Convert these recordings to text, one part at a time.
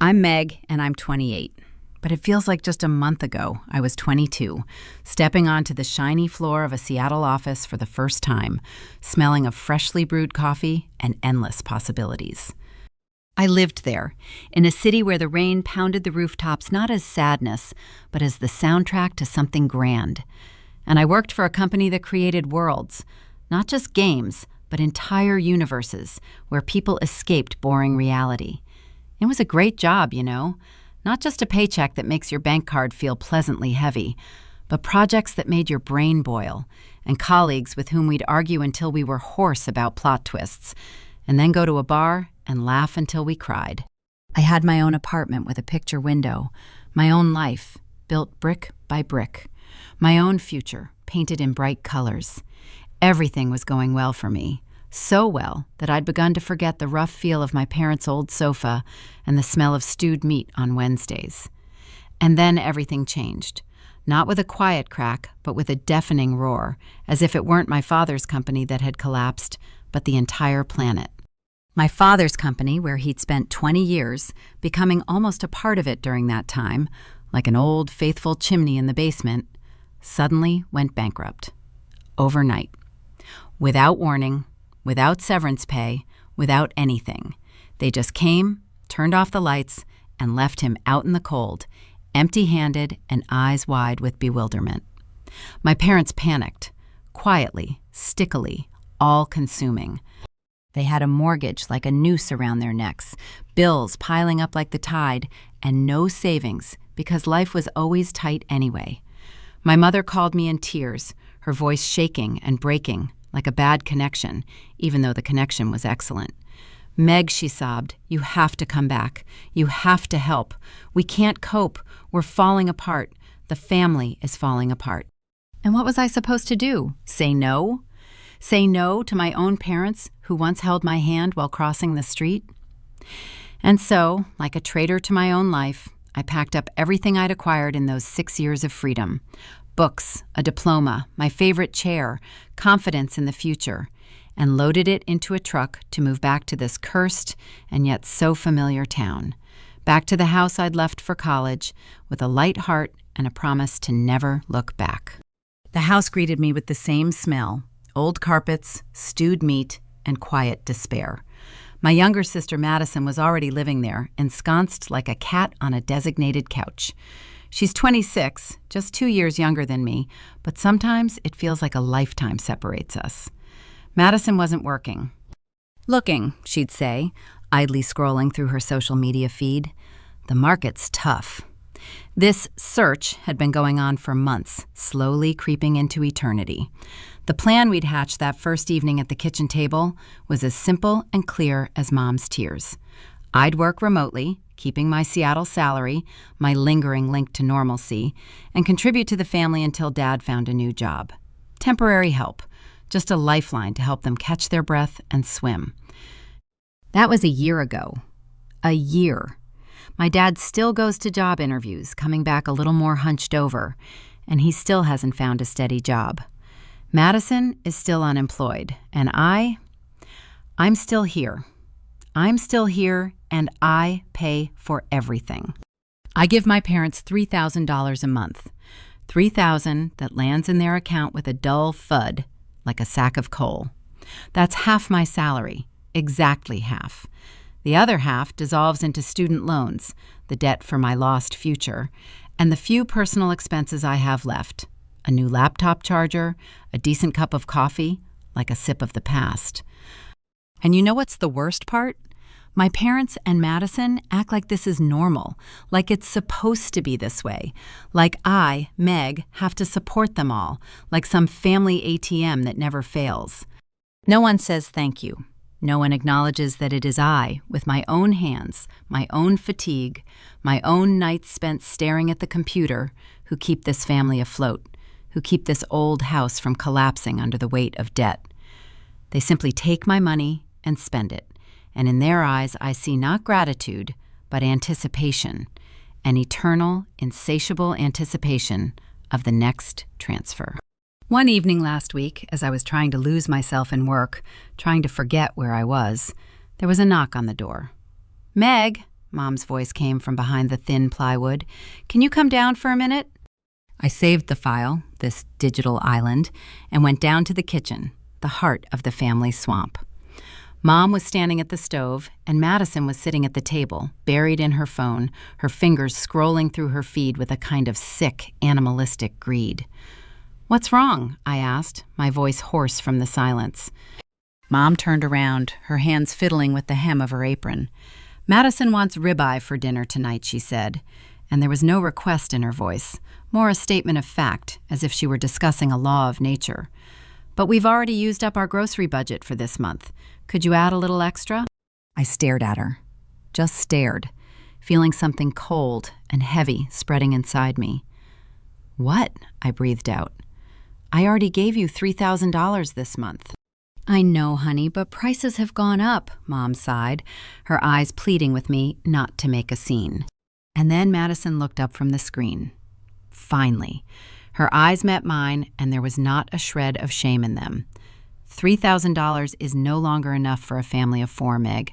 I'm Meg, and I'm 28. But it feels like just a month ago I was 22, stepping onto the shiny floor of a Seattle office for the first time, smelling of freshly brewed coffee and endless possibilities. I lived there, in a city where the rain pounded the rooftops not as sadness, but as the soundtrack to something grand. And I worked for a company that created worlds, not just games, but entire universes where people escaped boring reality. It was a great job, not just a paycheck that makes your bank card feel pleasantly heavy, but projects that made your brain boil, and colleagues with whom we'd argue until we were hoarse about plot twists, and then go to a bar and laugh until we cried. I had my own apartment with a picture window, my own life, built brick by brick, my own future, painted in bright colors. Everything was going well for me, so well that I'd begun to forget the rough feel of my parents' old sofa and the smell of stewed meat on Wednesdays. And then everything changed, not with a quiet crack, but with a deafening roar, as if it weren't my father's company that had collapsed, but the entire planet. My father's company, where he'd spent 20 years, becoming almost a part of it during that time, like an old, faithful chimney in the basement, suddenly went bankrupt. Overnight. Without warning, without severance pay, without anything. They just came, turned off the lights, and left him out in the cold, empty-handed and eyes wide with bewilderment. My parents panicked, quietly, stickily, all-consuming. They had a mortgage like a noose around their necks, bills piling up like the tide, and no savings because life was always tight anyway. My mother called me in tears, her voice shaking and breaking, like a bad connection, even though the connection was excellent. "Meg," she sobbed, "you have to come back. You have to help. We can't cope. We're falling apart. The family is falling apart." And what was I supposed to do? Say no? Say no to my own parents who once held my hand while crossing the street? And so, like a traitor to my own life, I packed up everything I'd acquired in those 6 years of freedom. Books, a diploma, my favorite chair, confidence in the future, and loaded it into a truck to move back to this cursed and yet so familiar town. Back to the house I'd left for college, with a light heart and a promise to never look back. The house greeted me with the same smell, old carpets, stewed meat, and quiet despair. My younger sister Madison was already living there, ensconced like a cat on a designated couch. She's 26, just 2 years younger than me, but sometimes it feels like a lifetime separates us. Madison wasn't working. "Looking," she'd say, idly scrolling through her social media feed. "The market's tough." This search had been going on for months, slowly creeping into eternity. The plan we'd hatched that first evening at the kitchen table was as simple and clear as Mom's tears. I'd work remotely, keeping my Seattle salary, my lingering link to normalcy, and contribute to the family until Dad found a new job. Temporary help, just a lifeline to help them catch their breath and swim. That was a year ago. A year. My dad still goes to job interviews, coming back a little more hunched over, and he still hasn't found a steady job. Madison is still unemployed, and I'm still here. I'm still here, and I pay for everything. I give my parents $3,000 a month, $3,000 that lands in their account with a dull thud, like a sack of coal. That's half my salary, exactly half. The other half dissolves into student loans, the debt for my lost future, and the few personal expenses I have left. A new laptop charger, a decent cup of coffee, like a sip of the past. And you know what's the worst part? My parents and Madison act like this is normal, like it's supposed to be this way, like I, Meg, have to support them all, like some family ATM that never fails. No one says thank you. No one acknowledges that it is I, with my own hands, my own fatigue, my own nights spent staring at the computer, who keep this family afloat, who keep this old house from collapsing under the weight of debt. They simply take my money and spend it. And in their eyes, I see not gratitude, but anticipation, an eternal, insatiable anticipation of the next transfer. One evening last week, as I was trying to lose myself in work, trying to forget where I was, there was a knock on the door. "Meg," Mom's voice came from behind the thin plywood. "Can you come down for a minute?" I saved the file, this digital island, and went down to the kitchen, the heart of the family swamp. Mom was standing at the stove, and Madison was sitting at the table, buried in her phone, her fingers scrolling through her feed with a kind of sick, animalistic greed. "What's wrong?" I asked, my voice hoarse from the silence. Mom turned around, her hands fiddling with the hem of her apron. "Madison wants ribeye for dinner tonight," she said, and there was no request in her voice, more a statement of fact, as if she were discussing a law of nature. "But we've already used up our grocery budget for this month. Could you add a little extra?" I stared at her, just stared, feeling something cold and heavy spreading inside me. "What?" I breathed out. "I already gave you $3,000 this month." "I know, honey, but prices have gone up," Mom sighed, her eyes pleading with me not to make a scene. And then Madison looked up from the screen. Finally. Her eyes met mine, and there was not a shred of shame in them. $3,000 is no longer enough for a family of four, Meg.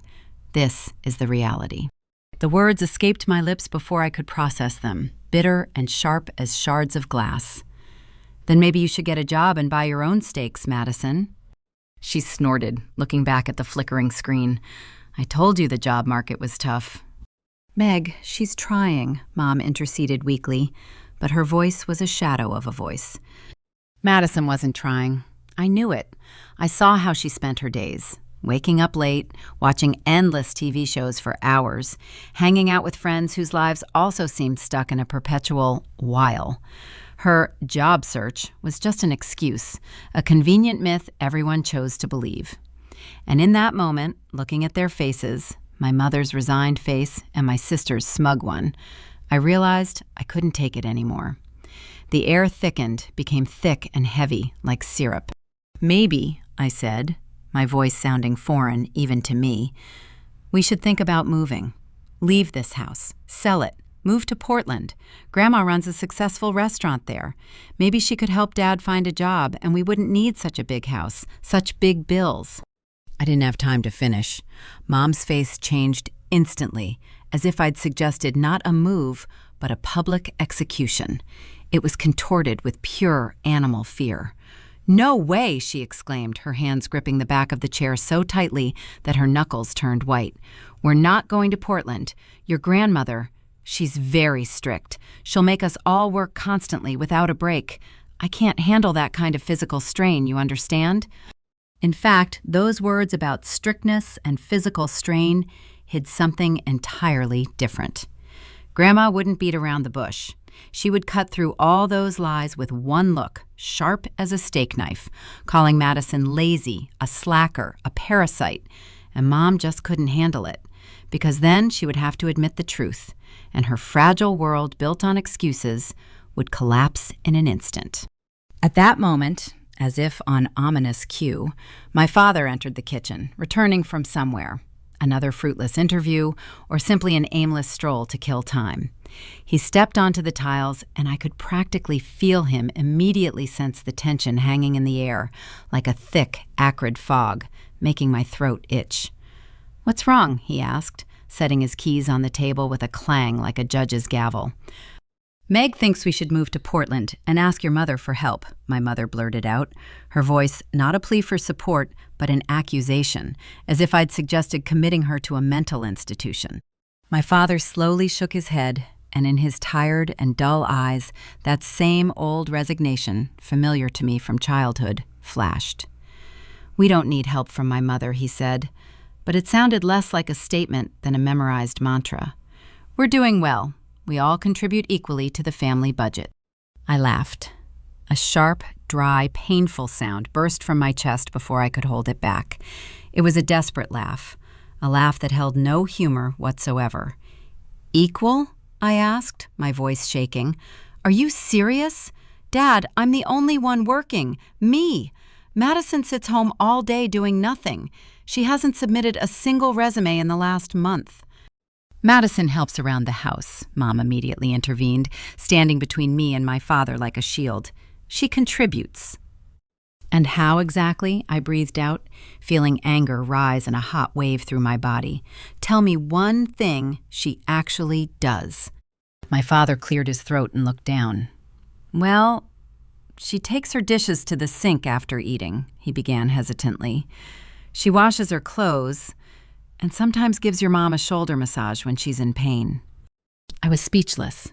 This is the reality. The words escaped my lips before I could process them, bitter and sharp as shards of glass. "Then maybe you should get a job and buy your own steaks, Madison." She snorted, looking back at the flickering screen. "I told you the job market was tough." "Meg, she's trying," Mom interceded weakly, but her voice was a shadow of a voice. Madison wasn't trying. I knew it. I saw how she spent her days, waking up late, watching endless TV shows for hours, hanging out with friends whose lives also seemed stuck in a perpetual while. Her job search was just an excuse, a convenient myth everyone chose to believe. And in that moment, looking at their faces, my mother's resigned face and my sister's smug one, I realized I couldn't take it anymore. The air thickened, became thick and heavy, like syrup. "Maybe," I said, my voice sounding foreign even to me, "we should think about moving. Leave this house, sell it, move to Portland. Grandma runs a successful restaurant there. Maybe she could help Dad find a job, and we wouldn't need such a big house, such big bills." I didn't have time to finish. Mom's face changed instantly, as if I'd suggested not a move, but a public execution. It was contorted with pure animal fear. "No way!" she exclaimed, her hands gripping the back of the chair so tightly that her knuckles turned white. "We're not going to Portland. Your grandmother, she's very strict. She'll make us all work constantly without a break. I can't handle that kind of physical strain, you understand?" In fact, those words about strictness and physical strain hid something entirely different. Grandma wouldn't beat around the bush. She would cut through all those lies with one look, sharp as a steak knife, calling Madison lazy, a slacker, a parasite, and Mom just couldn't handle it, because then she would have to admit the truth, and her fragile world built on excuses would collapse in an instant. At that moment, as if on ominous cue, my father entered the kitchen, returning from somewhere, another fruitless interview, or simply an aimless stroll to kill time. He stepped onto the tiles, and I could practically feel him immediately sense the tension hanging in the air, like a thick, acrid fog, making my throat itch. "What's wrong?" he asked, setting his keys on the table with a clang like a judge's gavel. "Meg thinks we should move to Portland and ask your mother for help," my mother blurted out, her voice not a plea for support, but an accusation, as if I'd suggested committing her to a mental institution. My father slowly shook his head, and in his tired and dull eyes, that same old resignation, familiar to me from childhood, flashed. "We don't need help from my mother," he said, but it sounded less like a statement than a memorized mantra. "We're doing well. We all contribute equally to the family budget." I laughed. A sharp, dry, painful sound burst from my chest before I could hold it back. It was a desperate laugh, a laugh that held no humor whatsoever. "Equal?" I asked, my voice shaking. "Are you serious? Dad, I'm the only one working. Me. Madison sits home all day doing nothing. She hasn't submitted a single resume in the last month." "Madison helps around the house," Mom immediately intervened, standing between me and my father like a shield. "She contributes." And how exactly? I breathed out, feeling anger rise in a hot wave through my body. Tell me one thing she actually does. My father cleared his throat and looked down. Well, she takes her dishes to the sink after eating, he began hesitantly. She washes her clothes and sometimes gives your mom a shoulder massage when she's in pain. I was speechless.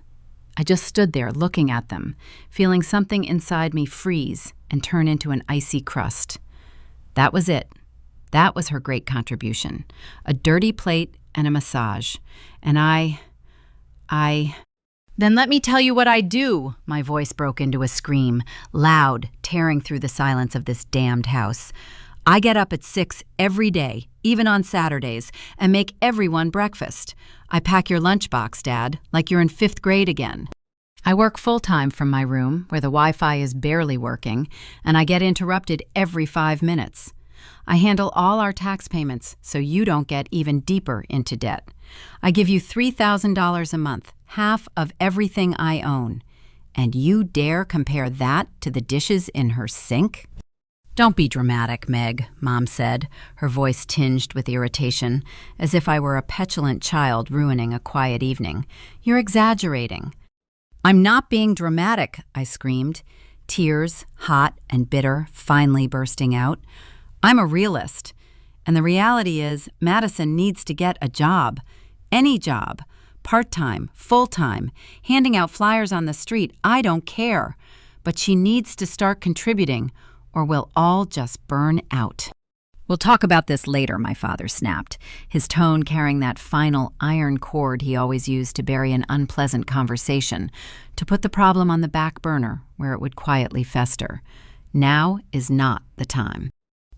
I just stood there looking at them, feeling something inside me freeze and turn into an icy crust. That was it. That was her great contribution. A dirty plate and a massage. And I... Then let me tell you what I do, my voice broke into a scream, loud, tearing through the silence of this damned house. I get up at 6 every day, even on Saturdays, and make everyone breakfast. I pack your lunchbox, Dad, like you're in 5th grade again. I work full-time from my room, where the Wi-Fi is barely working, and I get interrupted every 5 minutes. I handle all our tax payments so you don't get even deeper into debt. I give you $3,000 a month, half of everything I own. And you dare compare that to the dishes in her sink? Don't be dramatic, Meg, Mom said, her voice tinged with irritation, as if I were a petulant child ruining a quiet evening. You're exaggerating. I'm not being dramatic, I screamed, tears, hot and bitter, finally bursting out. I'm a realist, and the reality is Madison needs to get a job. Any job. Part-time, full-time, handing out flyers on the street, I don't care. But she needs to start contributing, or we'll all just burn out. We'll talk about this later, my father snapped, his tone carrying that final iron cord he always used to bury an unpleasant conversation, to put the problem on the back burner where it would quietly fester. Now is not the time.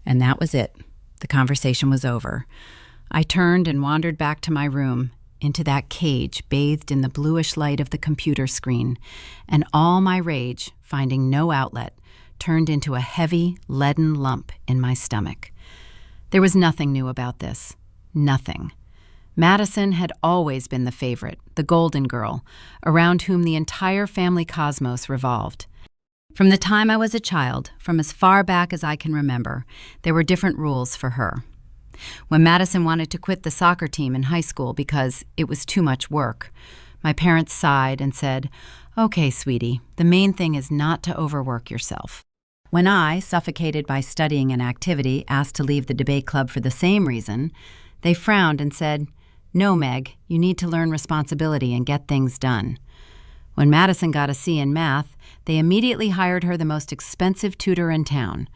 And that was it. The conversation was over. I turned and wandered back to my room, into that cage bathed in the bluish light of the computer screen, and all my rage, finding no outlet, turned into a heavy, leaden lump in my stomach. There was nothing new about this. Nothing. Madison had always been the favorite, the golden girl, around whom the entire family cosmos revolved. From the time I was a child, from as far back as I can remember, there were different rules for her. When Madison wanted to quit the soccer team in high school because it was too much work, my parents sighed and said, "Okay, sweetie, the main thing is not to overwork yourself." When I, suffocated by studying an activity, asked to leave the debate club for the same reason, they frowned and said, "No, Meg, you need to learn responsibility and get things done." When Madison got a C in math, they immediately hired her the most expensive tutor in town.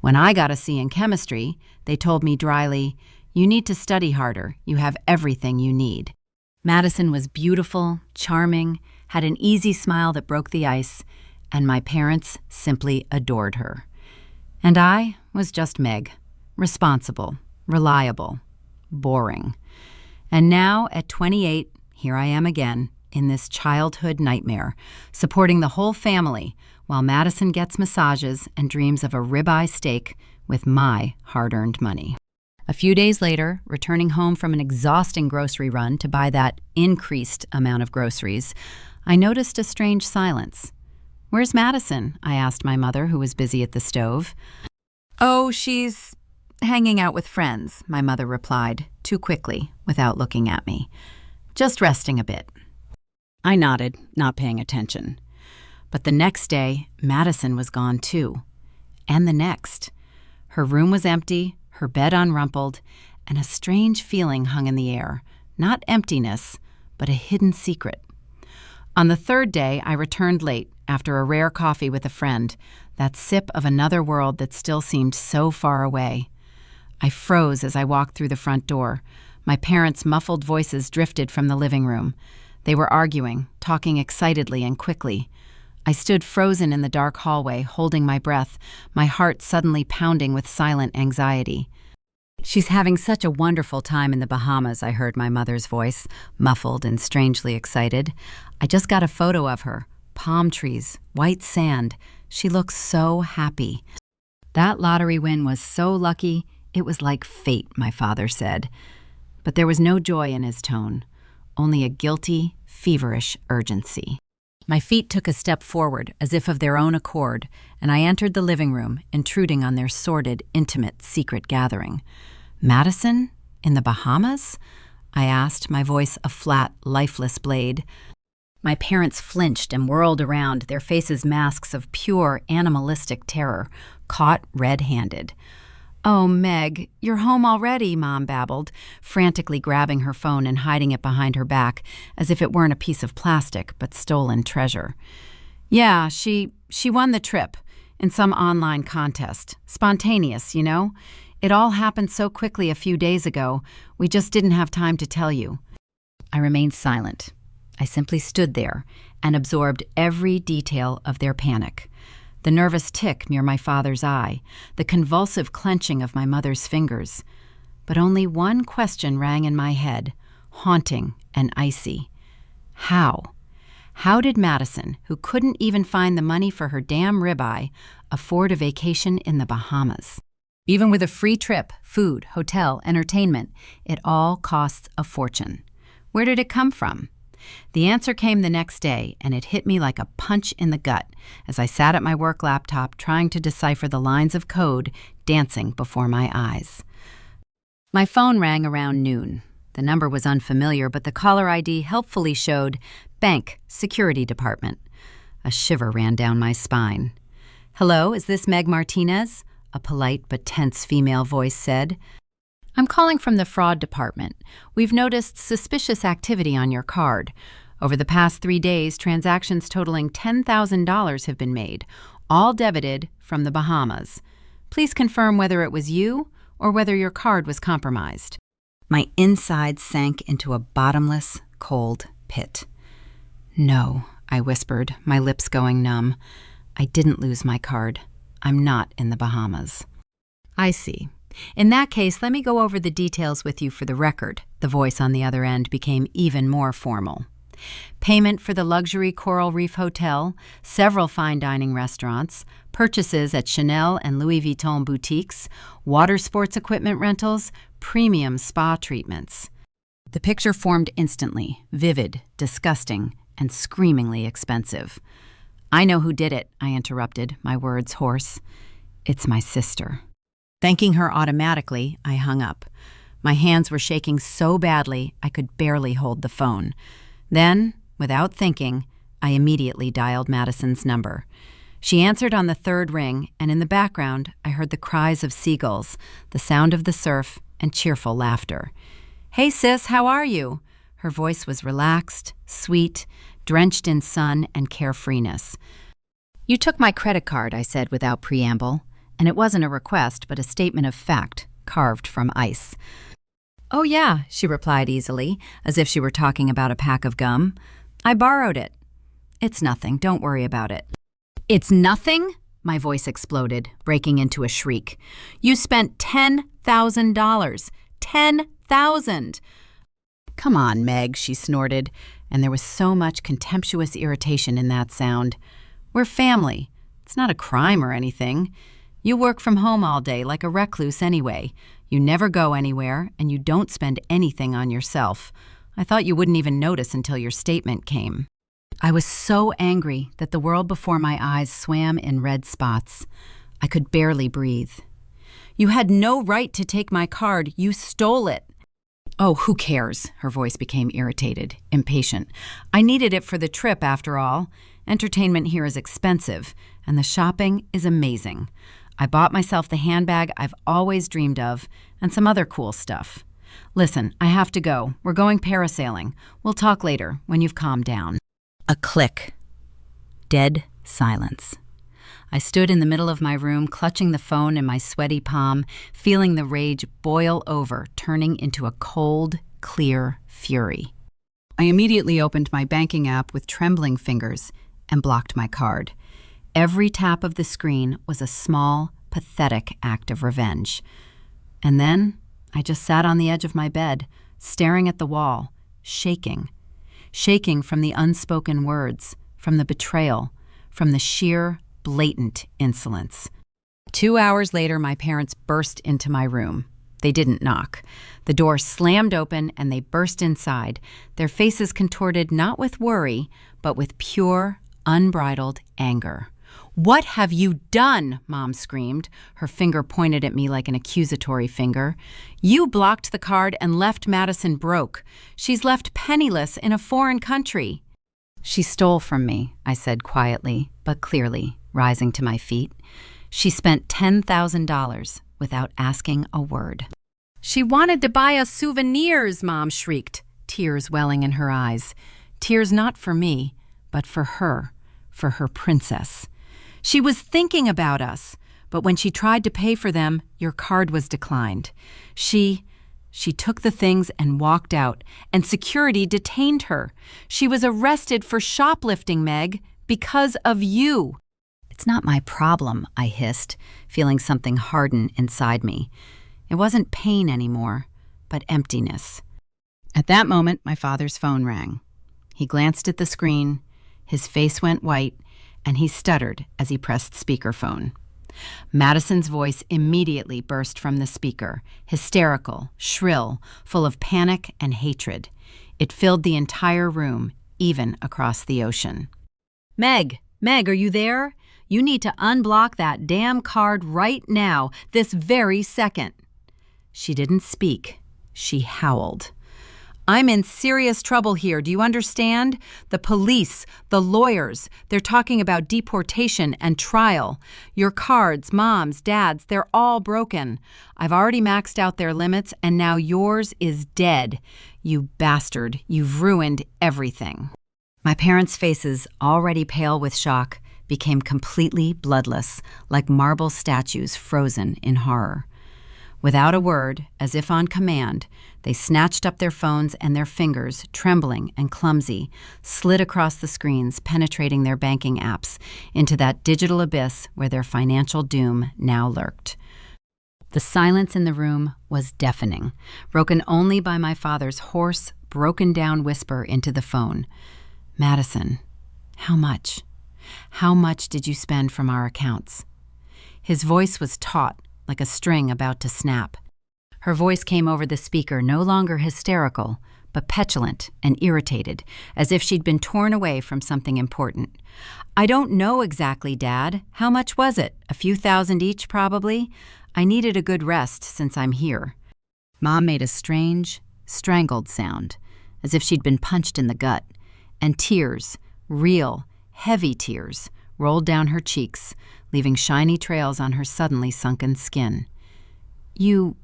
When I got a C in chemistry, they told me dryly, "You need to study harder. You have everything you need." Madison was beautiful, charming, had an easy smile that broke the ice, and my parents simply adored her. And I was just Meg, responsible, reliable, boring. And now, at 28, here I am again, in this childhood nightmare, supporting the whole family, while Madison gets massages and dreams of a ribeye steak with my hard-earned money. A few days later, returning home from an exhausting grocery run to buy that increased amount of groceries, I noticed a strange silence. "Where's Madison?" I asked my mother, who was busy at the stove. "Oh, she's hanging out with friends," my mother replied, too quickly, without looking at me. "Just resting a bit." I nodded, not paying attention. But the next day, Madison was gone too. And the next. Her room was empty, her bed unrumpled, and a strange feeling hung in the air. Not emptiness, but a hidden secret. On the 3rd day, I returned late, after a rare coffee with a friend, that sip of another world that still seemed so far away. I froze as I walked through the front door. My parents' muffled voices drifted from the living room. They were arguing, talking excitedly and quickly. I stood frozen in the dark hallway, holding my breath, my heart suddenly pounding with silent anxiety. "She's having such a wonderful time in the Bahamas," I heard my mother's voice, muffled and strangely excited. "I just got a photo of her. Palm trees, white sand. She looks so happy." That lottery win was so lucky, it was like fate, my father said. But there was no joy in his tone, only a guilty, feverish urgency. My feet took a step forward, as if of their own accord, and I entered the living room, intruding on their sordid, intimate, secret gathering. Madison? In the Bahamas? I asked, my voice a flat, lifeless blade. My parents flinched and whirled around, their faces masks of pure, animalistic terror, caught red-handed. "Oh, Meg, you're home already," Mom babbled, frantically grabbing her phone and hiding it behind her back, as if it weren't a piece of plastic, but stolen treasure. "Yeah, she won the trip, in some online contest. Spontaneous, you know? It all happened so quickly a few days ago, we just didn't have time to tell you." I remained silent. I simply stood there and absorbed every detail of their panic. The nervous tick near my father's eye, the convulsive clenching of my mother's fingers. But only one question rang in my head, haunting and icy. How? How did Madison, who couldn't even find the money for her damn ribeye, afford a vacation in the Bahamas? Even with a free trip, food, hotel, entertainment, it all costs a fortune. Where did it come from? The answer came the next day, and it hit me like a punch in the gut as I sat at my work laptop trying to decipher the lines of code dancing before my eyes. My phone rang around noon. The number was unfamiliar, but the caller ID helpfully showed Bank, Security Department. A shiver ran down my spine. "Hello, is this Meg Martinez?" a polite but tense female voice said. "I'm calling from the fraud department. We've noticed suspicious activity on your card. Over the past 3 days, transactions totaling $10,000 have been made, all debited from the Bahamas. Please confirm whether it was you or whether your card was compromised." My insides sank into a bottomless, cold pit. "No," I whispered, my lips going numb. "I didn't lose my card. I'm not in the Bahamas." "I see. In that case, let me go over the details with you for the record." The voice on the other end became even more formal. "Payment for the luxury Coral Reef Hotel, several fine dining restaurants, purchases at Chanel and Louis Vuitton boutiques, water sports equipment rentals, premium spa treatments." The picture formed instantly, vivid, disgusting, and screamingly expensive. "I know who did it," I interrupted, my words hoarse. "It's my sister." Thanking her automatically, I hung up. My hands were shaking so badly I could barely hold the phone. Then, without thinking, I immediately dialed Madison's number. She answered on the third ring, and in the background, I heard the cries of seagulls, the sound of the surf, and cheerful laughter. "Hey sis, how are you?" Her voice was relaxed, sweet, drenched in sun and carefreeness. "You took my credit card," I said without preamble. And it wasn't a request, but a statement of fact, carved from ice. "Oh yeah," she replied easily, as if she were talking about a pack of gum. "I borrowed it." "It's nothing, don't worry about it." "It's nothing?" My voice exploded, breaking into a shriek. "You spent $10,000. $10,000! "Come on, Meg," she snorted, and there was so much contemptuous irritation in that sound. "We're family. It's not a crime or anything. You work from home all day like a recluse anyway. You never go anywhere, and you don't spend anything on yourself. I thought you wouldn't even notice until your statement came." I was so angry that the world before my eyes swam in red spots. I could barely breathe. "You had no right to take my card. You stole it." "Oh, who cares?" Her voice became irritated, impatient. "I needed it for the trip, after all. Entertainment here is expensive, and the shopping is amazing. I bought myself the handbag I've always dreamed of, and some other cool stuff. Listen, I have to go. We're going parasailing. We'll talk later, when you've calmed down." A click. Dead silence. I stood in the middle of my room, clutching the phone in my sweaty palm, feeling the rage boil over, turning into a cold, clear fury. I immediately opened my banking app with trembling fingers and blocked my card. Every tap of the screen was a small, pathetic act of revenge. And then I just sat on the edge of my bed, staring at the wall, shaking from the unspoken words, from the betrayal, from the sheer, blatant insolence. 2 hours later, my parents burst into my room. They didn't knock. The door slammed open and they burst inside, their faces contorted not with worry, but with pure, unbridled anger. "What have you done?" Mom screamed, her finger pointed at me like an accusatory finger. "You blocked the card and left Madison broke. She's left penniless in a foreign country." "She stole from me," I said quietly, but clearly, rising to my feet. "She spent $10,000 without asking a word." "She wanted to buy us souvenirs," Mom shrieked, tears welling in her eyes. Tears not for me, but for her princess. "She was thinking about us, but when she tried to pay for them, your card was declined. She took the things and walked out, and security detained her. She was arrested for shoplifting, Meg, because of you." "It's not my problem," I hissed, feeling something harden inside me. It wasn't pain anymore, but emptiness. At that moment, my father's phone rang. He glanced at the screen, his face went white, and he stuttered as he pressed speakerphone. Madison's voice immediately burst from the speaker, hysterical, shrill, full of panic and hatred. It filled the entire room, even across the ocean. Meg, are you there? You need to unblock that damn card right now, this very second." She didn't speak. She howled. "I'm in serious trouble here, do you understand? The police, the lawyers, they're talking about deportation and trial. Your cards, Mom's, Dad's, they're all broken. I've already maxed out their limits, and now yours is dead. You bastard, you've ruined everything." My parents' faces, already pale with shock, became completely bloodless, like marble statues frozen in horror. Without a word, as if on command, they snatched up their phones and their fingers, trembling and clumsy, slid across the screens, penetrating their banking apps into that digital abyss where their financial doom now lurked. The silence in the room was deafening, broken only by my father's hoarse, broken-down whisper into the phone. "Madison, how much? How much did you spend from our accounts?" His voice was taut, like a string about to snap. Her voice came over the speaker, no longer hysterical, but petulant and irritated, as if she'd been torn away from something important. "I don't know exactly, Dad. How much was it? A few thousand each, probably? I needed a good rest since I'm here." Mom made a strange, strangled sound, as if she'd been punched in the gut, and tears, real, heavy tears, rolled down her cheeks, leaving shiny trails on her suddenly sunken skin. You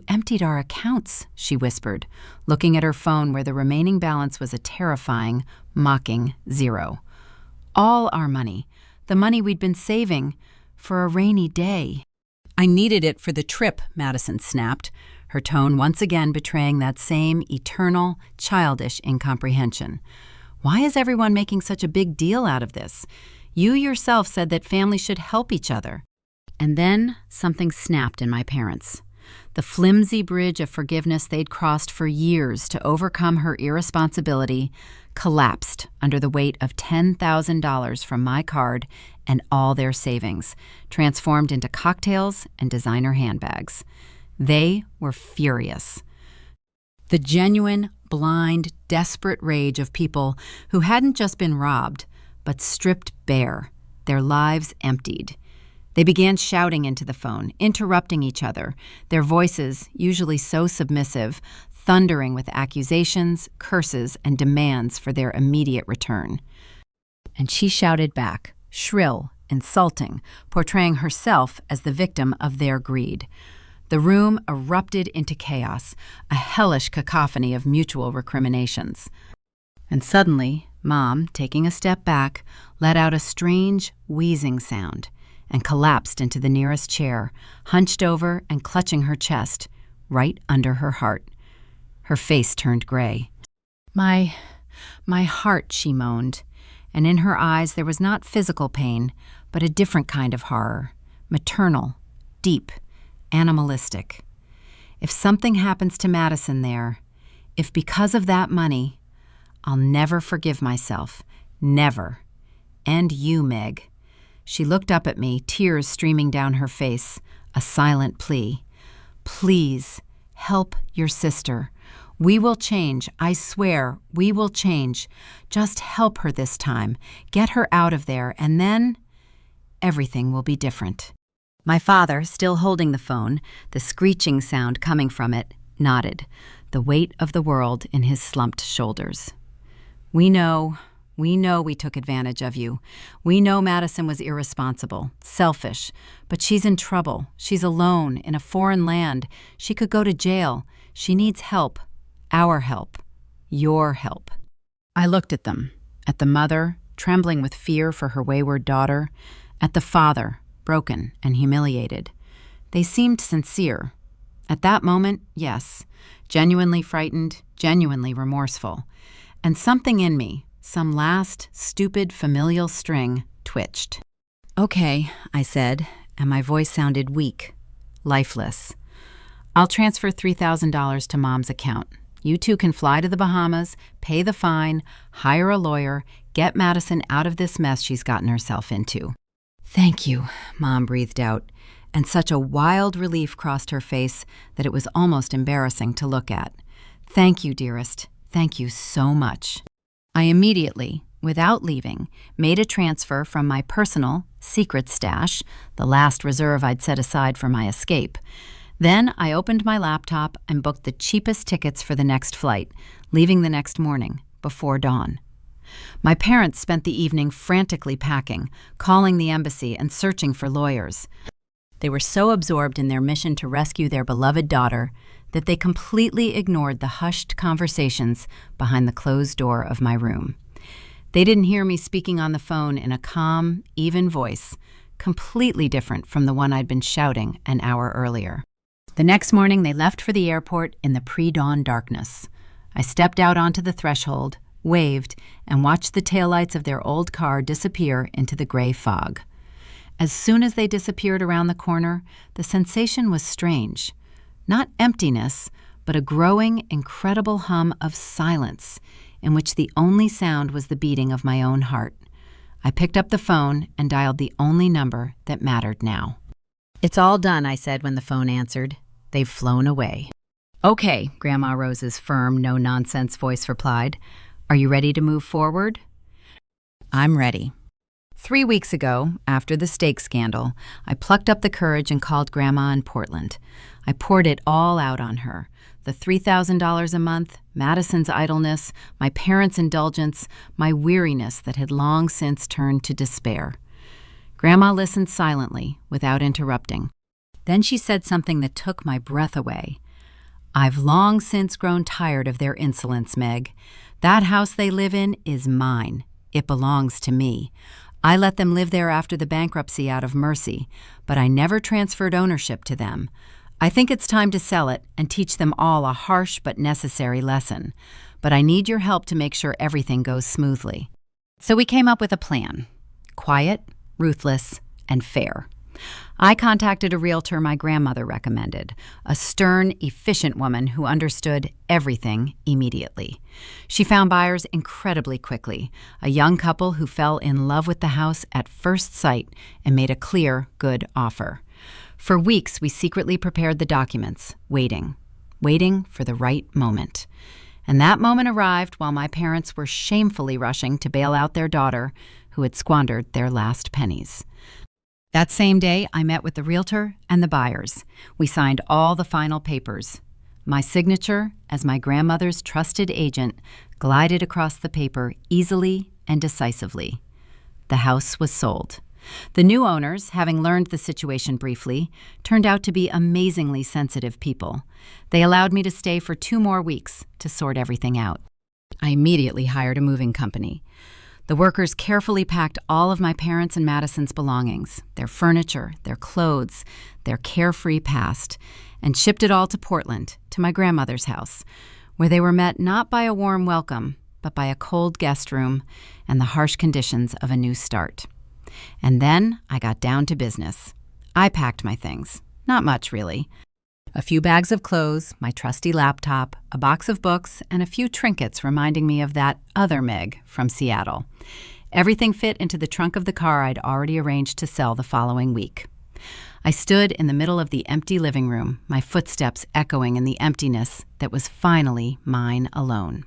emptied our accounts," she whispered, looking at her phone where the remaining balance was a terrifying, mocking zero. "All our money, the money we'd been saving for a rainy day." "I needed it for the trip," Madison snapped, her tone once again betraying that same eternal, childish incomprehension. "Why is everyone making such a big deal out of this? You yourself said that families should help each other." And then something snapped in my parents. The flimsy bridge of forgiveness they'd crossed for years to overcome her irresponsibility collapsed under the weight of $10,000 from my card and all their savings, transformed into cocktails and designer handbags. They were furious. The genuine, blind, desperate rage of people who hadn't just been robbed, but stripped bare, their lives emptied. They began shouting into the phone, interrupting each other, their voices, usually so submissive, thundering with accusations, curses, and demands for their immediate return. And she shouted back, shrill, insulting, portraying herself as the victim of their greed. The room erupted into chaos, a hellish cacophony of mutual recriminations. And suddenly, Mom, taking a step back, let out a strange, wheezing sound and collapsed into the nearest chair, hunched over and clutching her chest, right under her heart. Her face turned gray. My heart," she moaned, and in her eyes there was not physical pain, but a different kind of horror, maternal, deep, animalistic. If something happens to Madison there, if because of that money, I'll never forgive myself, never. And you, Meg. She looked up at me, tears streaming down her face, a silent plea. Please, help your sister. We will change. I swear, we will change. Just help her this time. Get her out of there, and then everything will be different." My father, still holding the phone, the screeching sound coming from it, nodded, the weight of the world in his slumped shoulders. We know we took advantage of you. We know Madison was irresponsible, selfish, but she's in trouble. She's alone, in a foreign land. She could go to jail. She needs help. Our help. Your help." I looked at them, at the mother, trembling with fear for her wayward daughter, at the father, broken and humiliated. They seemed sincere. At that moment, yes, genuinely frightened, genuinely remorseful. And something in me, some last, stupid, familial string, twitched. "Okay," I said, and my voice sounded weak, lifeless. "I'll transfer $3,000 to Mom's account. You two can fly to the Bahamas, pay the fine, hire a lawyer, get Madison out of this mess she's gotten herself into." "Thank you," Mom breathed out, and such a wild relief crossed her face that it was almost embarrassing to look at. "Thank you, dearest. Thank you so much." I immediately, without leaving, made a transfer from my personal, secret stash, the last reserve I'd set aside for my escape. Then I opened my laptop and booked the cheapest tickets for the next flight, leaving the next morning, before dawn. My parents spent the evening frantically packing, calling the embassy and searching for lawyers. They were so absorbed in their mission to rescue their beloved daughter that they completely ignored the hushed conversations behind the closed door of my room. They didn't hear me speaking on the phone in a calm, even voice, completely different from the one I'd been shouting an hour earlier. The next morning, they left for the airport in the pre-dawn darkness. I stepped out onto the threshold, waved, and watched the taillights of their old car disappear into the gray fog. As soon as they disappeared around the corner, the sensation was strange. Not emptiness, but a growing, incredible hum of silence, in which the only sound was the beating of my own heart. I picked up the phone and dialed the only number that mattered now. "It's all done," I said when the phone answered. "They've flown away." "Okay," Grandma Rose's firm, no-nonsense voice replied. "Are you ready to move forward?" "I'm ready." 3 weeks ago, after the steak scandal, I plucked up the courage and called Grandma in Portland. I poured it all out on her. The $3,000 a month, Madison's idleness, my parents' indulgence, my weariness that had long since turned to despair. Grandma listened silently, without interrupting. Then she said something that took my breath away. "I've long since grown tired of their insolence, Meg. That house they live in is mine. It belongs to me. I let them live there after the bankruptcy out of mercy, but I never transferred ownership to them. I think it's time to sell it and teach them all a harsh but necessary lesson. But I need your help to make sure everything goes smoothly." So we came up with a plan. Quiet, ruthless, and fair. I contacted a realtor my grandmother recommended, a stern, efficient woman who understood everything immediately. She found buyers incredibly quickly, a young couple who fell in love with the house at first sight and made a clear, good offer. For weeks, we secretly prepared the documents, waiting for the right moment. And that moment arrived while my parents were shamefully rushing to bail out their daughter, who had squandered their last pennies. That same day, I met with the realtor and the buyers. We signed all the final papers. My signature, as my grandmother's trusted agent, glided across the paper easily and decisively. The house was sold. The new owners, having learned the situation briefly, turned out to be amazingly sensitive people. They allowed me to stay for 2 more weeks to sort everything out. I immediately hired a moving company. The workers carefully packed all of my parents' and Madison's belongings, their furniture, their clothes, their carefree past, and shipped it all to Portland, to my grandmother's house, where they were met not by a warm welcome, but by a cold guest room and the harsh conditions of a new start. And then I got down to business. I packed my things. Not much, really. A few bags of clothes, my trusty laptop, a box of books, and a few trinkets reminding me of that other Meg from Seattle. Everything fit into the trunk of the car I'd already arranged to sell the following week. I I stood in the middle of the empty living room, my footsteps echoing in the emptiness that was finally mine alone.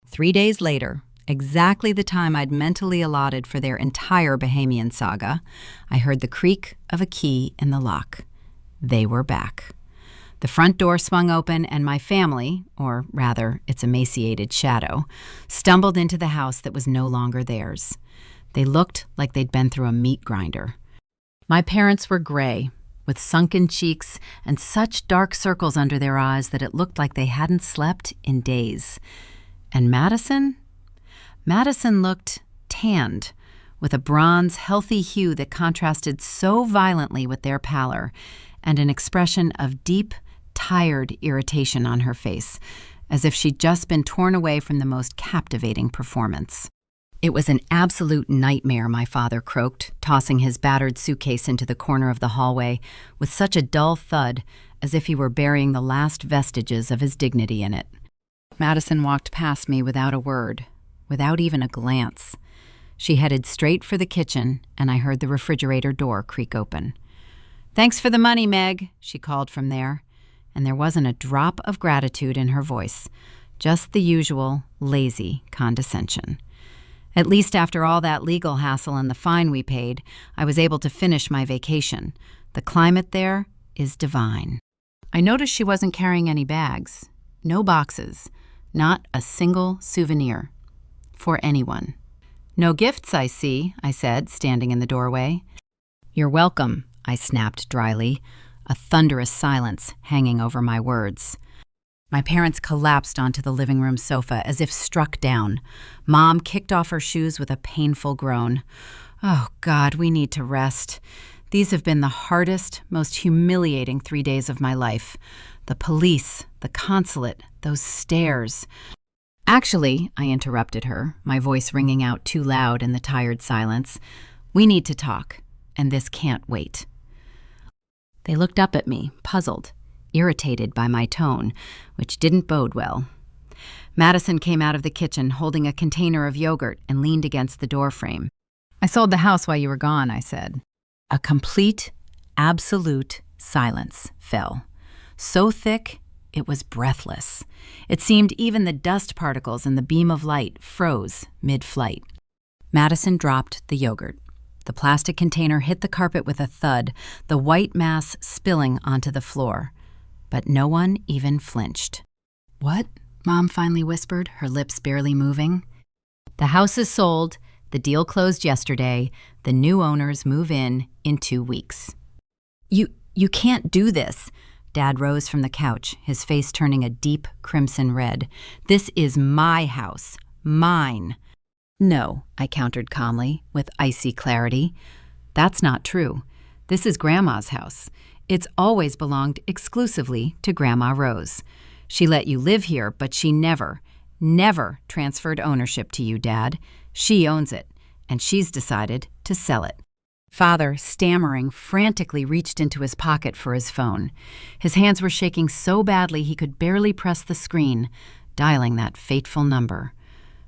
3 days later, exactly the time I'd mentally allotted for their entire Bahamian saga, I heard the creak of a key in the lock. They were back. The front door swung open and my family, or rather, its emaciated shadow, stumbled into the house that was no longer theirs. They looked like they'd been through a meat grinder. My parents were gray, with sunken cheeks and such dark circles under their eyes that it looked like they hadn't slept in days. And Madison? Madison looked tanned, with a bronze, healthy hue that contrasted so violently with their pallor, and an expression of deep, tired irritation on her face, as if she'd just been torn away from the most captivating performance. It was an absolute nightmare, my father croaked, tossing his battered suitcase into the corner of the hallway with such a dull thud as if he were burying the last vestiges of his dignity in it. Madison walked past me without a word, without even a glance. She headed straight for the kitchen, and I heard the refrigerator door creak open. "Thanks for the money, Meg," she called from there, and there wasn't a drop of gratitude in her voice, just the usual lazy condescension. At least after all that legal hassle and the fine we paid, I was able to finish my vacation. The climate there is divine. I noticed she wasn't carrying any bags, no boxes, not a single souvenir. For anyone. "No gifts, I see," I said, standing in the doorway. "You're welcome," I snapped dryly, a thunderous silence hanging over my words. My parents collapsed onto the living room sofa as if struck down. Mom kicked off her shoes with a painful groan. "Oh, God, we need to rest. These have been the hardest, most humiliating 3 days of my life. The police, the consulate, those stairs." "Actually," I interrupted her, my voice ringing out too loud in the tired silence, "we need to talk, and this can't wait." They looked up at me, puzzled, irritated by my tone, which didn't bode well. Madison came out of the kitchen holding a container of yogurt and leaned against the doorframe. "I sold the house while you were gone," I said. A complete, absolute silence fell. So thick, it was breathless. It seemed even the dust particles in the beam of light froze mid-flight. Madison dropped the yogurt. The plastic container hit the carpet with a thud, the white mass spilling onto the floor. But no one even flinched. "What?" Mom finally whispered, her lips barely moving. "The house is sold. The deal closed yesterday. The new owners move in 2 weeks." You can't do this." Dad rose from the couch, his face turning a deep crimson red. "This is my house. Mine." "No," I countered calmly, with icy clarity. "That's not true. This is Grandma's house. It's always belonged exclusively to Grandma Rose. She let you live here, but she never transferred ownership to you, Dad. She owns it, and she's decided to sell it." Father, stammering, frantically reached into his pocket for his phone. His hands were shaking so badly he could barely press the screen, dialing that fateful number.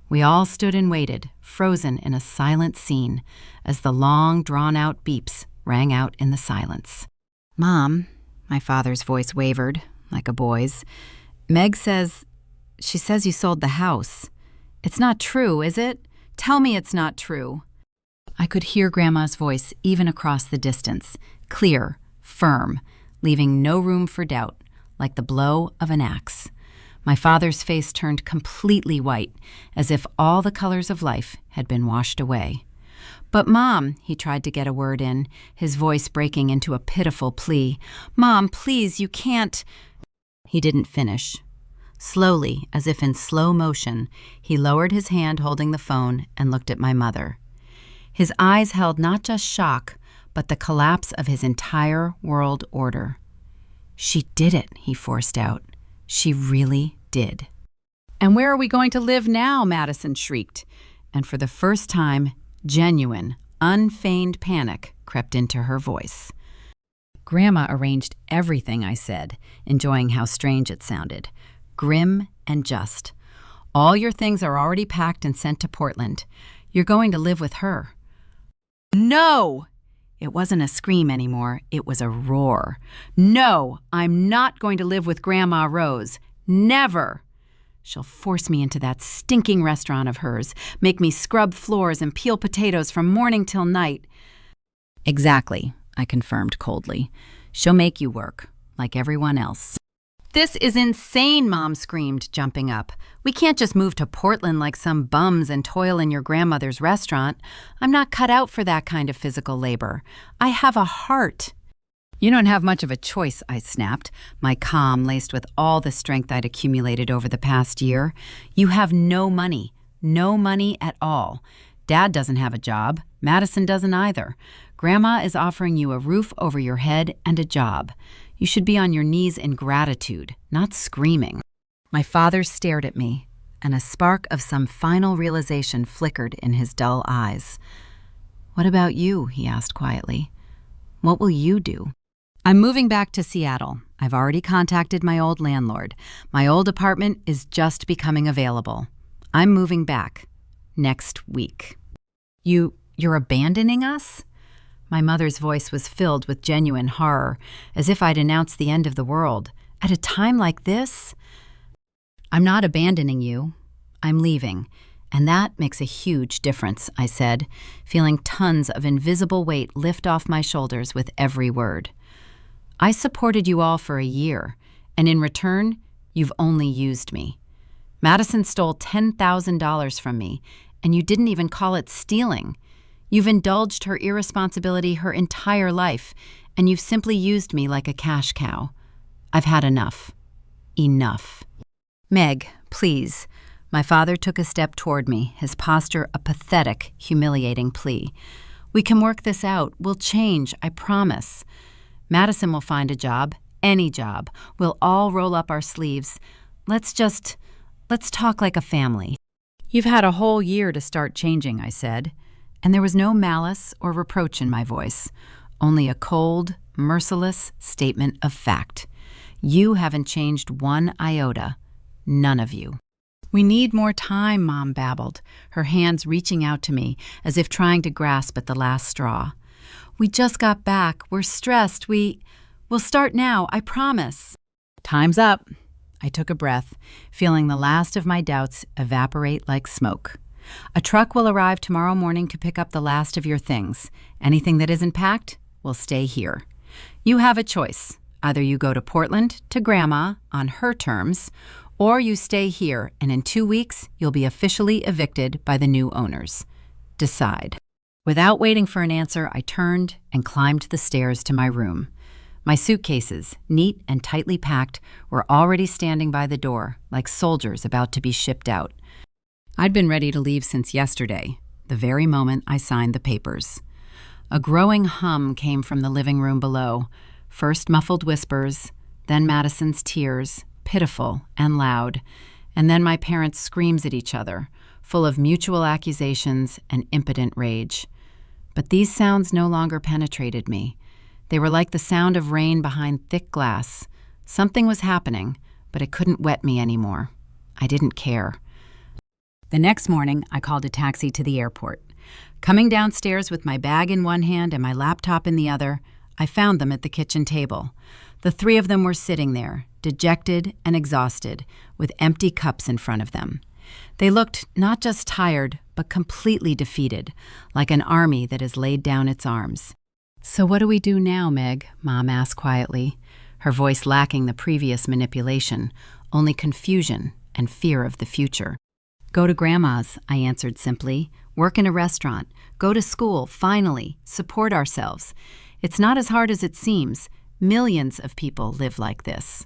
We all stood and waited, frozen in a silent scene, as the long, drawn-out beeps rang out in the silence. "Mom," my father's voice wavered, like a boy's, "Meg says you sold the house. It's not true, is it? Tell me it's not true." I could hear Grandma's voice even across the distance, clear, firm, leaving no room for doubt, like the blow of an axe. My father's face turned completely white, as if all the colors of life had been washed away. "But Mom," he tried to get a word in, his voice breaking into a pitiful plea. "Mom, please, you can't—" He didn't finish. Slowly, as if in slow motion, he lowered his hand holding the phone and looked at my mother. His eyes held not just shock, but the collapse of his entire world order. "She did it," he forced out. "She really did." "And where are we going to live now?" Madison shrieked. And for the first time, genuine, unfeigned panic crept into her voice. "Grandma arranged everything," I said, enjoying how strange it sounded. "Grim and just. All your things are already packed and sent to Portland. You're going to live with her." "No!" It wasn't a scream anymore, it was a roar. No, I'm not going to live with Grandma Rose. Never! She'll force me into that stinking restaurant of hers, make me scrub floors and peel potatoes from morning till night. Exactly, I confirmed coldly. She'll make you work, like everyone else. This is insane, Mom screamed, jumping up. We can't just move to Portland like some bums and toil in your grandmother's restaurant. I'm not cut out for that kind of physical labor. I have a heart. You don't have much of a choice, I snapped, my calm laced with all the strength I'd accumulated over the past year. You have no money at all. Dad doesn't have a job. Madison doesn't either. Grandma is offering you a roof over your head and a job. You should be on your knees in gratitude, not screaming. My father stared at me, and a spark of some final realization flickered in his dull eyes. What about you? He asked quietly. What will you do? I'm moving back to Seattle. I've already contacted my old landlord. My old apartment is just becoming available. I'm moving back. Next week. You're abandoning us? My mother's voice was filled with genuine horror, as if I'd announced the end of the world. At a time like this? I'm not abandoning you. I'm leaving. And that makes a huge difference, I said, feeling tons of invisible weight lift off my shoulders with every word. I supported you all for a year, and in return, you've only used me. Madison stole $10,000 from me, and you didn't even call it stealing. You've indulged her irresponsibility her entire life, and you've simply used me like a cash cow. I've had enough. Enough. Meg, please. My father took a step toward me, his posture a pathetic, humiliating plea. We can work this out. We'll change, I promise. Madison will find a job, any job. We'll all roll up our sleeves. Let's talk like a family. You've had a whole year to start changing, I said. And there was no malice or reproach in my voice, only a cold, merciless statement of fact. You haven't changed one iota. None of you. We need more time, Mom babbled, her hands reaching out to me as if trying to grasp at the last straw. We just got back. We're stressed. We'll start now, I promise. Time's up. I took a breath, feeling the last of my doubts evaporate like smoke. A truck will arrive tomorrow morning to pick up the last of your things. Anything that isn't packed will stay here. You have a choice. Either you go to Portland to Grandma on her terms, or you stay here and in 2 weeks you'll be officially evicted by the new owners. Decide. Without waiting for an answer, I turned and climbed the stairs to my room. My suitcases, neat and tightly packed, were already standing by the door, like soldiers about to be shipped out. I'd been ready to leave since yesterday, the very moment I signed the papers. A growing hum came from the living room below, first muffled whispers, then Madison's tears, pitiful and loud, and then my parents' screams at each other, full of mutual accusations and impotent rage. But these sounds no longer penetrated me. They were like the sound of rain behind thick glass. Something was happening, but it couldn't wet me anymore. I didn't care. The next morning, I called a taxi to the airport. Coming downstairs with my bag in one hand and my laptop in the other, I found them at the kitchen table. The three of them were sitting there, dejected and exhausted, with empty cups in front of them. They looked not just tired, but completely defeated, like an army that has laid down its arms. So what do we do now, Meg? Mom asked quietly, her voice lacking the previous manipulation, only confusion and fear of the future. Go to Grandma's, I answered simply. Work in a restaurant. Go to school, finally. Support ourselves. It's not as hard as it seems. Millions of people live like this.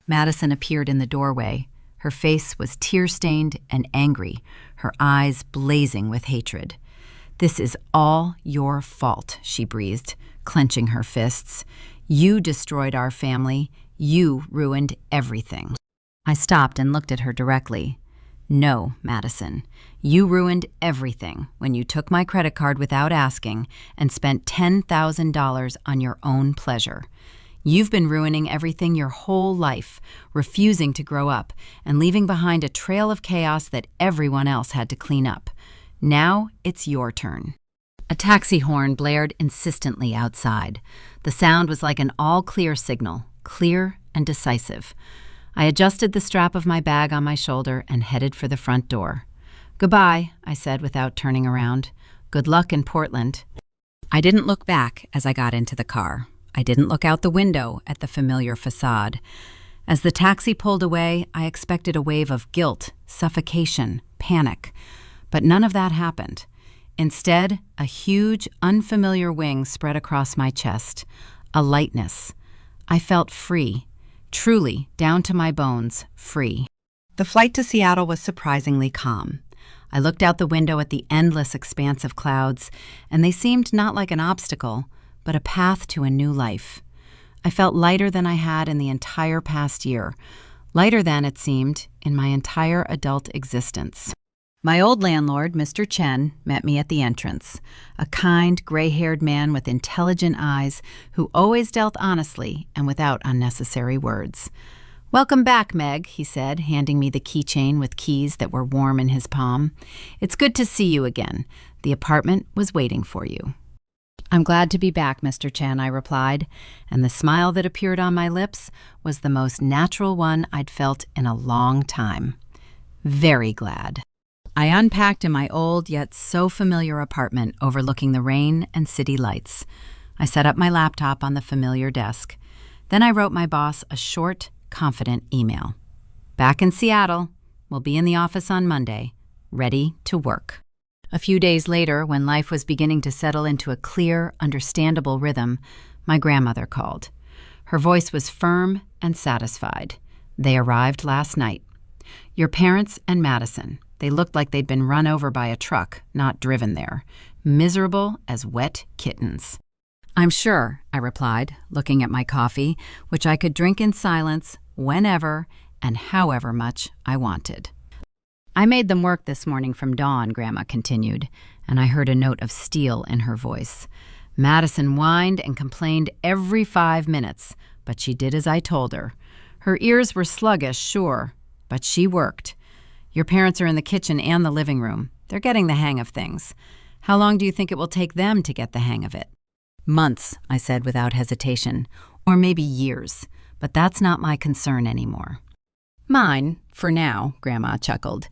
Madison appeared in the doorway. Her face was tear-stained and angry, her eyes blazing with hatred. This is all your fault, she breathed, clenching her fists. You destroyed our family. You ruined everything. I stopped and looked at her directly. No, Madison, you ruined everything when you took my credit card without asking and spent $10,000 on your own pleasure. You've been ruining everything your whole life, refusing to grow up and leaving behind a trail of chaos that everyone else had to clean up. Now it's your turn. A taxi horn blared insistently outside. The sound was like an all-clear signal, clear and decisive. I adjusted the strap of my bag on my shoulder and headed for the front door. "Goodbye," I said without turning around. "Good luck in Portland." I didn't look back as I got into the car. I didn't look out the window at the familiar facade. As the taxi pulled away, I expected a wave of guilt, suffocation, panic. But none of that happened. Instead, a huge, unfamiliar wing spread across my chest, a lightness. I felt free, truly, down to my bones, free. The flight to Seattle was surprisingly calm. I looked out the window at the endless expanse of clouds, and they seemed not like an obstacle, but a path to a new life. I felt lighter than I had in the entire past year, lighter than, it seemed, in my entire adult existence. My old landlord, Mr. Chen, met me at the entrance, a kind, gray-haired man with intelligent eyes who always dealt honestly and without unnecessary words. "Welcome back, Meg," he said, handing me the keychain with keys that were warm in his palm. "It's good to see you again. The apartment was waiting for you." "I'm glad to be back, Mr. Chen," I replied, and the smile that appeared on my lips was the most natural one I'd felt in a long time. Very glad. I unpacked in my old yet so familiar apartment overlooking the rain and city lights. I set up my laptop on the familiar desk. Then I wrote my boss a short, confident email. "Back in Seattle. We'll be in the office on Monday. Ready to work." A few days later, when life was beginning to settle into a clear, understandable rhythm, my grandmother called. Her voice was firm and satisfied. "They arrived last night. Your parents and Madison. They looked like they'd been run over by a truck, not driven there. Miserable as wet kittens." "I'm sure," I replied, looking at my coffee, which I could drink in silence whenever and however much I wanted. "I made them work this morning from dawn," Grandma continued, and I heard a note of steel in her voice. "Madison whined and complained every 5 minutes, but she did as I told her. Her ears were sluggish, sure, but she worked. Your parents are in the kitchen and the living room. They're getting the hang of things. How long do you think it will take them to get the hang of it?" "Months," I said without hesitation, "or maybe years, but that's not my concern anymore." "Mine, for now," Grandma chuckled.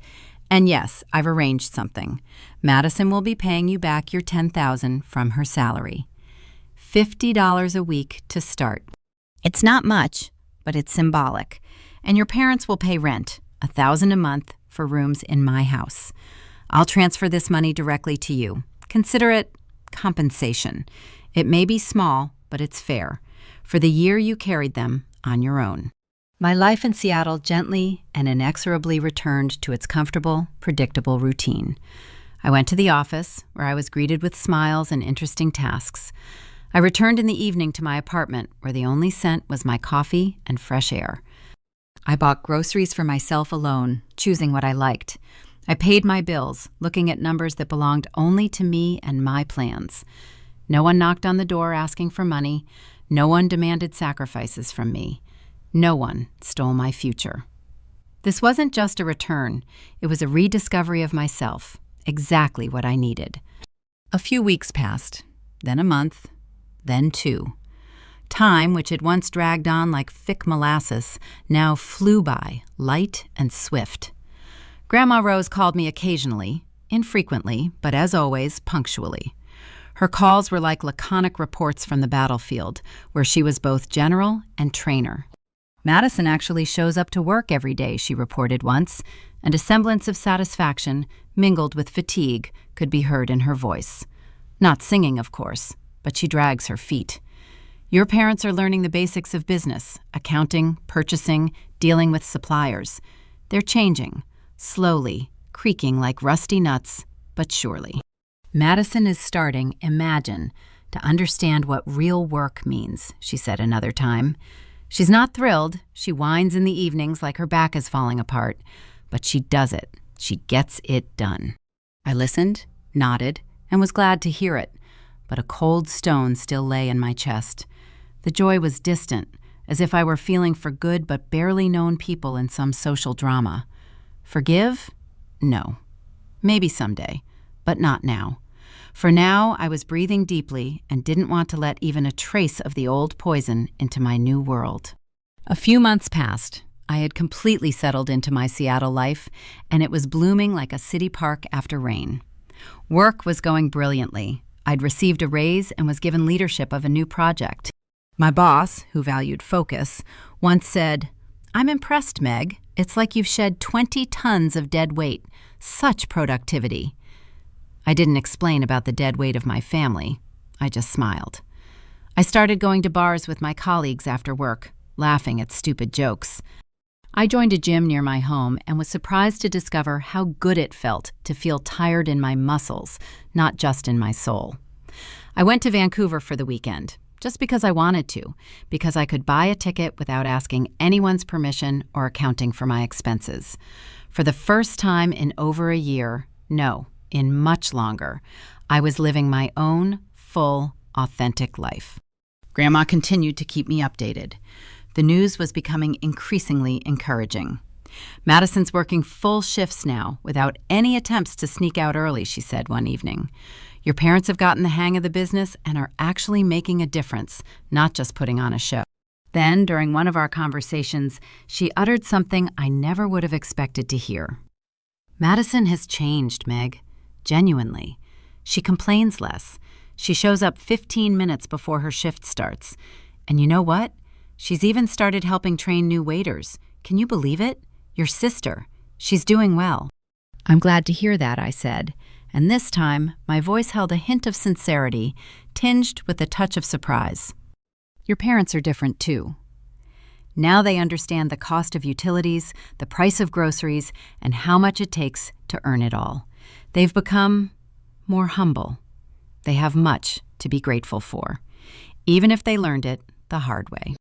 "And yes, I've arranged something. Madison will be paying you back your $10,000 from her salary. $50 a week to start. It's not much, but it's symbolic. And your parents will pay rent, $1,000 a month, for rooms in my house. I'll transfer this money directly to you. Consider it compensation. It may be small, but it's fair, for the year you carried them on your own." My life in Seattle gently and inexorably returned to its comfortable, predictable routine. I went to the office, where I was greeted with smiles and interesting tasks. I returned in the evening to my apartment, where the only scent was my coffee and fresh air. I bought groceries for myself alone, choosing what I liked. I paid my bills, looking at numbers that belonged only to me and my plans. No one knocked on the door asking for money. No one demanded sacrifices from me. No one stole my future. This wasn't just a return. It was a rediscovery of myself, exactly what I needed. A few weeks passed, then a month, then 2. Time, which had once dragged on like thick molasses, now flew by, light and swift. Grandma Rose called me occasionally, infrequently, but as always, punctually. Her calls were like laconic reports from the battlefield, where she was both general and trainer. "Madison actually shows up to work every day," she reported once, and a semblance of satisfaction, mingled with fatigue, could be heard in her voice. Not singing, of course, but she drags her feet. "Your parents are learning the basics of business, accounting, purchasing, dealing with suppliers. They're changing, slowly, creaking like rusty nuts, but surely. Madison is starting, imagine, to understand what real work means," she said another time. "She's not thrilled. She whines in the evenings like her back is falling apart, but she does it. She gets it done." I listened, nodded, and was glad to hear it, but a cold stone still lay in my chest. The joy was distant, as if I were feeling for good but barely known people in some social drama. Forgive? No. Maybe someday, but not now. For now, I was breathing deeply and didn't want to let even a trace of the old poison into my new world. A few months passed. I had completely settled into my Seattle life, and it was blooming like a city park after rain. Work was going brilliantly. I'd received a raise and was given leadership of a new project. My boss, who valued focus, once said, "I'm impressed, Meg. It's like you've shed 20 tons of dead weight. Such productivity." I didn't explain about the dead weight of my family. I just smiled. I started going to bars with my colleagues after work, laughing at stupid jokes. I joined a gym near my home and was surprised to discover how good it felt to feel tired in my muscles, not just in my soul. I went to Vancouver for the weekend, just because I wanted to, because I could buy a ticket without asking anyone's permission or accounting for my expenses. For the first time in over a year, no, in much longer, I was living my own, full, authentic life. Grandma continued to keep me updated. The news was becoming increasingly encouraging. "Madison's working full shifts now, without any attempts to sneak out early," she said one evening. "Your parents have gotten the hang of the business and are actually making a difference, not just putting on a show." Then, during one of our conversations, she uttered something I never would have expected to hear. "Madison has changed, Meg. Genuinely. She complains less. She shows up 15 minutes before her shift starts. And you know what? She's even started helping train new waiters. Can you believe it? Your sister. She's doing well." "I'm glad to hear that," I said, and this time my voice held a hint of sincerity, tinged with a touch of surprise. "Your parents are different too. Now they understand the cost of utilities, the price of groceries, and how much it takes to earn it all. They've become more humble. They have much to be grateful for, even if they learned it the hard way."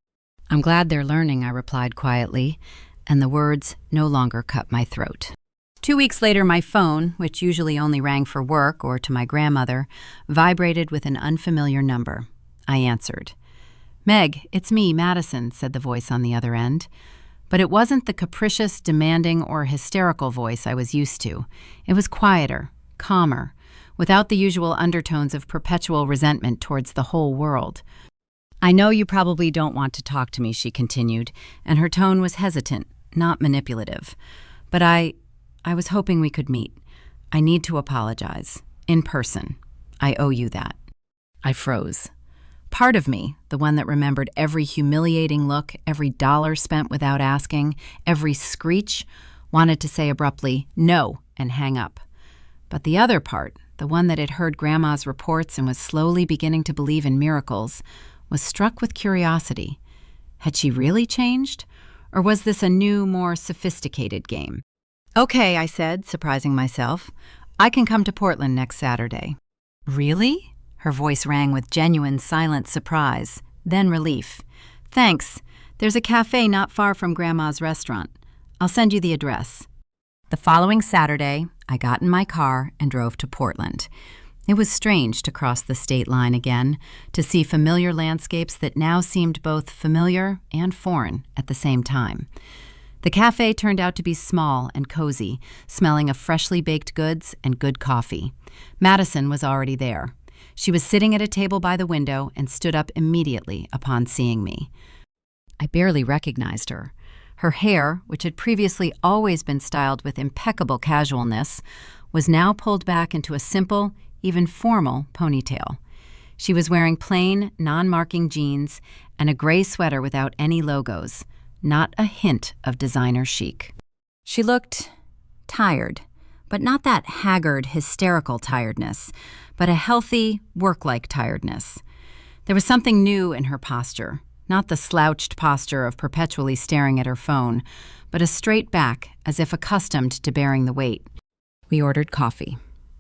"I'm glad they're learning," I replied quietly, and the words no longer cut my throat. 2 weeks later, my phone, which usually only rang for work or to my grandmother, vibrated with an unfamiliar number. I answered. "Meg, it's me, Madison," said the voice on the other end. But it wasn't the capricious, demanding, or hysterical voice I was used to. It was quieter, calmer, without the usual undertones of perpetual resentment towards the whole world. "I know you probably don't want to talk to me," she continued, and her tone was hesitant, not manipulative. "But I was hoping we could meet. I need to apologize. In person. I owe you that." I froze. Part of me, the one that remembered every humiliating look, every dollar spent without asking, every screech, wanted to say abruptly, "No," and hang up. But the other part, the one that had heard Grandma's reports and was slowly beginning to believe in miracles, was struck with curiosity. Had she really changed? Or was this a new, more sophisticated game? "Okay," I said, surprising myself. "I can come to Portland next Saturday." "Really?" Her voice rang with genuine, silent surprise, then relief. "Thanks. There's a cafe not far from Grandma's restaurant. I'll send you the address." The following Saturday, I got in my car and drove to Portland. It was strange to cross the state line again, to see familiar landscapes that now seemed both familiar and foreign at the same time. The cafe turned out to be small and cozy, smelling of freshly baked goods and good coffee. Madison was already there. She was sitting at a table by the window and stood up immediately upon seeing me. I barely recognized her. Her hair, which had previously always been styled with impeccable casualness, was now pulled back into a simple, even formal ponytail. She was wearing plain, non-marking jeans and a gray sweater without any logos, not a hint of designer chic. She looked tired, but not that haggard, hysterical tiredness, but a healthy, work-like tiredness. There was something new in her posture, not the slouched posture of perpetually staring at her phone, but a straight back, as if accustomed to bearing the weight. We ordered coffee.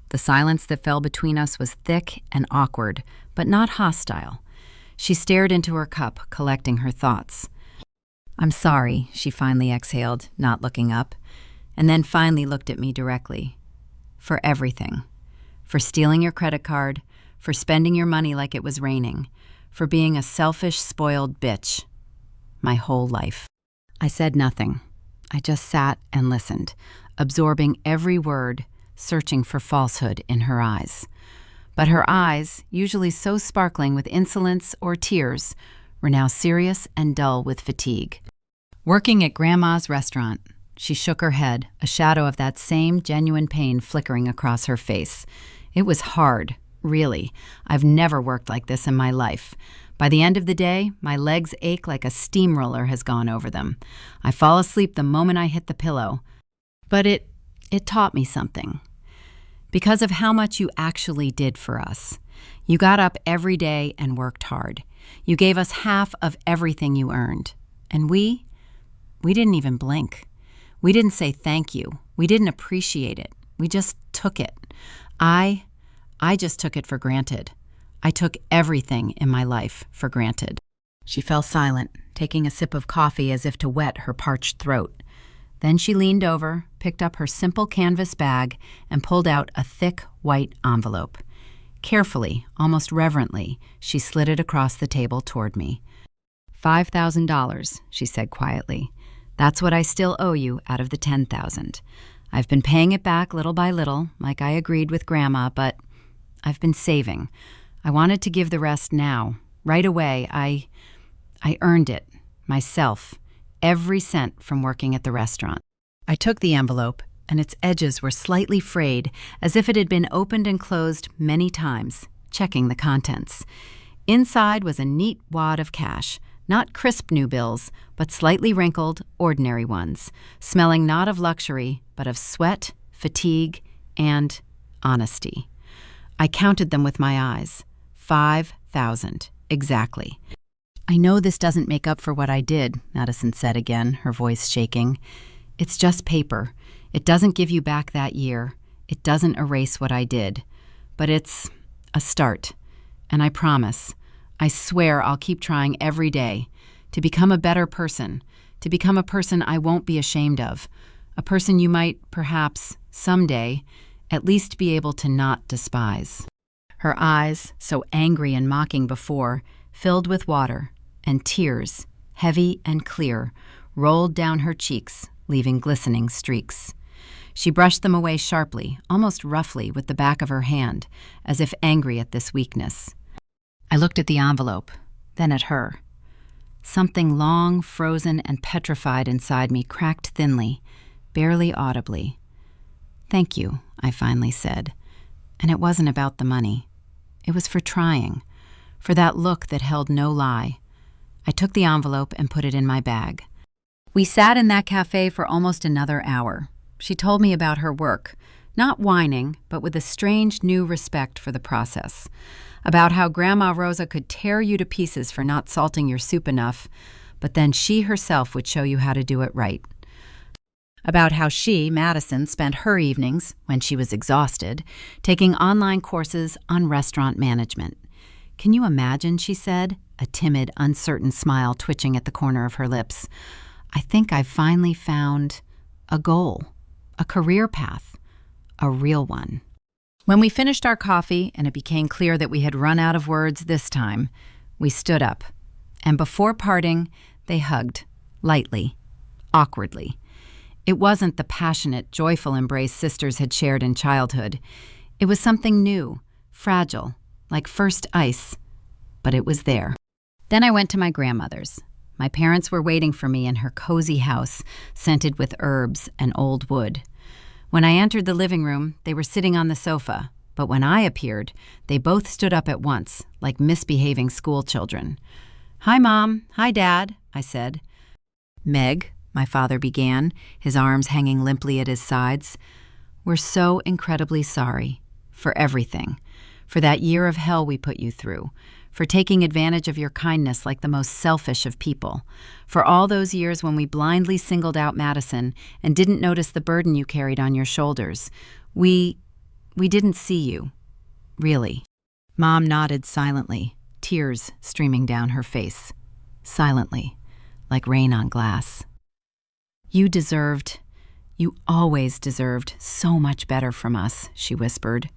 The silence that fell between us was thick and awkward, but not hostile. She stared into her cup, collecting her thoughts. "I'm sorry," she finally exhaled, not looking up, and then finally looked at me directly. "For everything. For stealing your credit card, for spending your money like it was raining, for being a selfish, spoiled bitch. My whole life." I said nothing. I just sat and listened, absorbing every word, searching for falsehood in her eyes. But her eyes, usually so sparkling with insolence or tears, were now serious and dull with fatigue. Working at Grandma's restaurant, she shook her head, a shadow of that same genuine pain flickering across her face. It was hard, really. I've never worked like this in my life. By the end of the day, my legs ache like a steamroller has gone over them. I fall asleep the moment I hit the pillow. But it taught me something. Because of how much you actually did for us. You got up every day and worked hard. You gave us half of everything you earned. And we didn't even blink. We didn't say thank you. We didn't appreciate it. We just took it. I just took it for granted. I took everything in my life for granted. She fell silent, taking a sip of coffee as if to wet her parched throat. Then she leaned over, picked up her simple canvas bag, and pulled out a thick white envelope. Carefully, almost reverently, she slid it across the table toward me. $5,000, she said quietly. That's what I still owe you out of the $10,000. I've been paying it back little by little, like I agreed with Grandma, but I've been saving. I wanted to give the rest now. Right away, I earned it, myself, every cent from working at the restaurant. I took the envelope, and its edges were slightly frayed, as if it had been opened and closed many times, checking the contents. Inside was a neat wad of cash, not crisp new bills, but slightly wrinkled, ordinary ones, smelling not of luxury, but of sweat, fatigue, and honesty. I counted them with my eyes. 5,000, exactly. I know this doesn't make up for what I did, Madison said again, her voice shaking. It's just paper. It doesn't give you back that year. It doesn't erase what I did. But it's a start. And I promise, I swear I'll keep trying every day to become a better person, to become a person I won't be ashamed of, a person you might, perhaps, someday, at least be able to not despise. Her eyes, so angry and mocking before, filled with water, and tears, heavy and clear, rolled down her cheeks, leaving glistening streaks. She brushed them away sharply, almost roughly, with the back of her hand, as if angry at this weakness. I looked at the envelope, then at her. Something long, frozen, and petrified inside me cracked thinly, barely audibly. "Thank you," I finally said. And it wasn't about the money. It was for trying, for that look that held no lie. I took the envelope and put it in my bag. We sat in that cafe for almost another hour. She told me about her work, not whining, but with a strange new respect for the process. About how Grandma Rosa could tear you to pieces for not salting your soup enough, but then she herself would show you how to do it right. About how she, Madison, spent her evenings, when she was exhausted, taking online courses on restaurant management. Can you imagine, she said, a timid, uncertain smile twitching at the corner of her lips. I think I've finally found a goal, a career path, a real one. When we finished our coffee and it became clear that we had run out of words this time, we stood up. And before parting, they hugged, lightly, awkwardly. It wasn't the passionate, joyful embrace sisters had shared in childhood. It was something new, fragile, like first ice. But it was there. Then I went to my grandmother's. My parents were waiting for me in her cozy house, scented with herbs and old wood. When I entered the living room, they were sitting on the sofa, but when I appeared, they both stood up at once, like misbehaving schoolchildren. "Hi, Mom. Hi, Dad," I said. "Meg," my father began, his arms hanging limply at his sides, "we're so incredibly sorry for everything, for that year of hell we put you through, for taking advantage of your kindness like the most selfish of people, for all those years when we blindly singled out Madison and didn't notice the burden you carried on your shoulders. We didn't see you, really." Mom nodded silently, tears streaming down her face, silently, like rain on glass. You always deserved so much better from us," she whispered.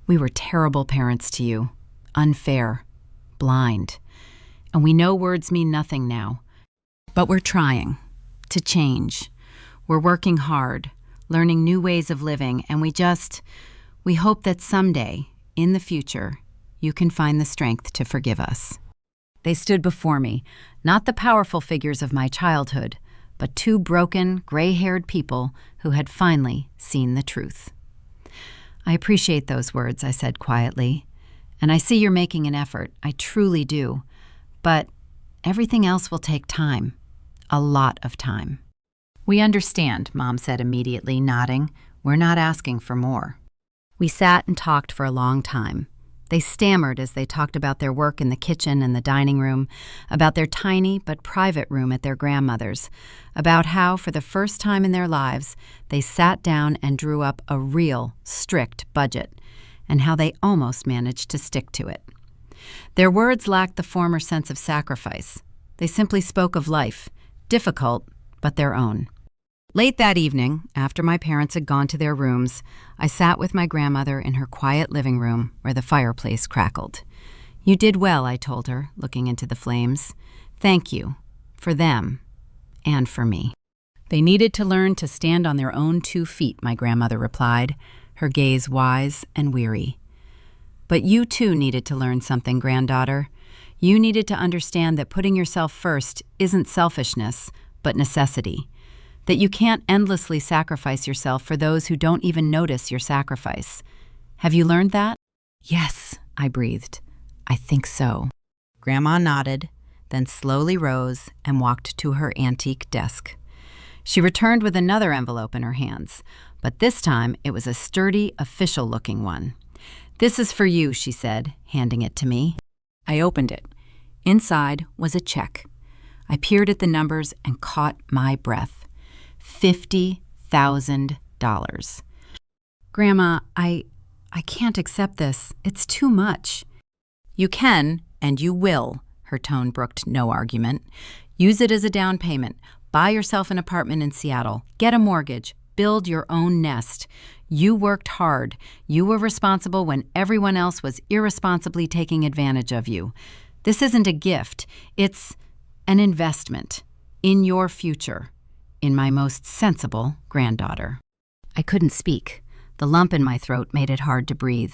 "We were terrible parents to you, unfair, blind. And we know words mean nothing now. But we're trying to change. We're working hard, learning new ways of living, and we hope that someday, in the future, you can find the strength to forgive us." They stood before me, not the powerful figures of my childhood, but two broken, gray-haired people who had finally seen the truth. "I appreciate those words," I said quietly, "and I see you're making an effort. I truly do. But everything else will take time. A lot of time." "We understand," Mom said immediately, nodding. "We're not asking for more." We sat and talked for a long time. They stammered as they talked about their work in the kitchen and the dining room, about their tiny but private room at their grandmother's, about how, for the first time in their lives, they sat down and drew up a real, strict budget, and how they almost managed to stick to it. Their words lacked the former sense of sacrifice. They simply spoke of life, difficult, but their own. Late that evening, after my parents had gone to their rooms, I sat with my grandmother in her quiet living room where the fireplace crackled. "You did well," I told her, looking into the flames. "Thank you. For them. And for me." "They needed to learn to stand on their own 2 feet," my grandmother replied, her gaze wise and weary. "But you too needed to learn something, granddaughter. You needed to understand that putting yourself first isn't selfishness, but necessity. That you can't endlessly sacrifice yourself for those who don't even notice your sacrifice. Have you learned that?" "Yes," I breathed. "I think so." Grandma nodded, then slowly rose and walked to her antique desk. She returned with another envelope in her hands, but this time it was a sturdy, official-looking one. "This is for you," she said, handing it to me. I opened it. Inside was a check. I peered at the numbers and caught my breath. $50,000. "Grandma, I can't accept this. It's too much." "You can, and you will," her tone brooked no argument. "Use it as a down payment. Buy yourself an apartment in Seattle. Get a mortgage. Build your own nest. You worked hard. You were responsible when everyone else was irresponsibly taking advantage of you. This isn't a gift. It's an investment in your future. In my most sensible granddaughter." I couldn't speak. The lump in my throat made it hard to breathe.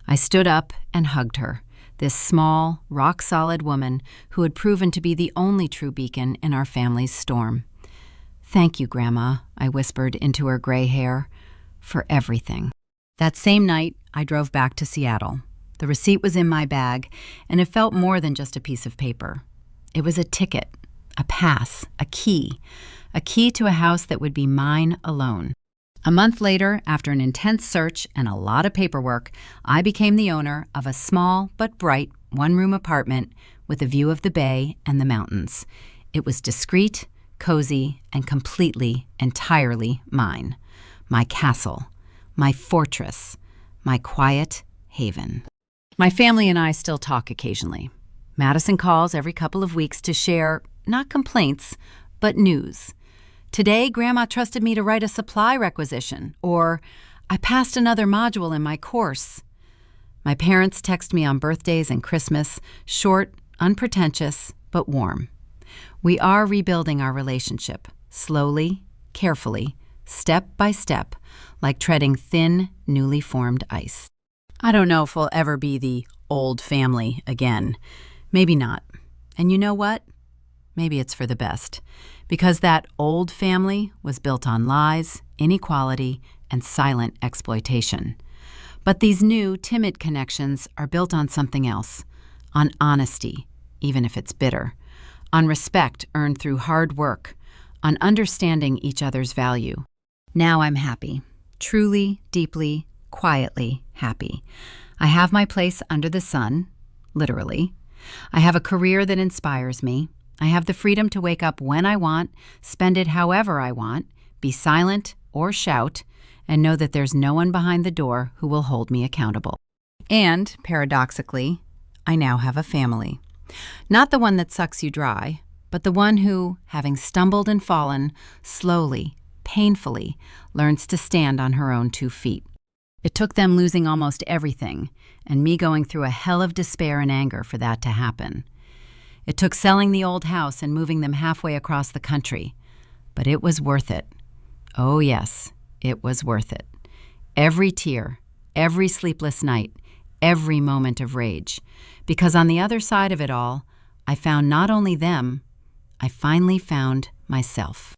I stood up and hugged her, this small, rock-solid woman who had proven to be the only true beacon in our family's storm. "Thank you, Grandma," I whispered into her gray hair, "for everything." That same night, I drove back to Seattle. The receipt was in my bag, and it felt more than just a piece of paper. It was a ticket, a pass, a key to a house that would be mine alone. A month later, after an intense search and a lot of paperwork, I became the owner of a small but bright one-room apartment with a view of the bay and the mountains. It was discreet, cozy, and completely, entirely mine. My castle, my fortress, my quiet haven. My family and I still talk occasionally. Madison calls every couple of weeks to share, not complaints, but news. "Today, Grandma trusted me to write a supply requisition," or "I passed another module in my course." My parents text me on birthdays and Christmas, short, unpretentious, but warm. We are rebuilding our relationship, slowly, carefully, step by step, like treading thin, newly formed ice. I don't know if we'll ever be the old family again. Maybe not. And you know what? Maybe it's for the best. Because that old family was built on lies, inequality, and silent exploitation. But these new, timid connections are built on something else. On honesty, even if it's bitter. On respect earned through hard work. On understanding each other's value. Now I'm happy. Truly, deeply, quietly happy. I have my place under the sun, literally. I have a career that inspires me. I have the freedom to wake up when I want, spend it however I want, be silent or shout, and know that there's no one behind the door who will hold me accountable. And, paradoxically, I now have a family. Not the one that sucks you dry, but the one who, having stumbled and fallen, slowly, painfully, learns to stand on her own 2 feet. It took them losing almost everything, and me going through a hell of despair and anger for that to happen. It took selling the old house and moving them halfway across the country, but it was worth it. Oh yes, it was worth it. Every tear, every sleepless night, every moment of rage, because on the other side of it all, I found not only them, I finally found myself.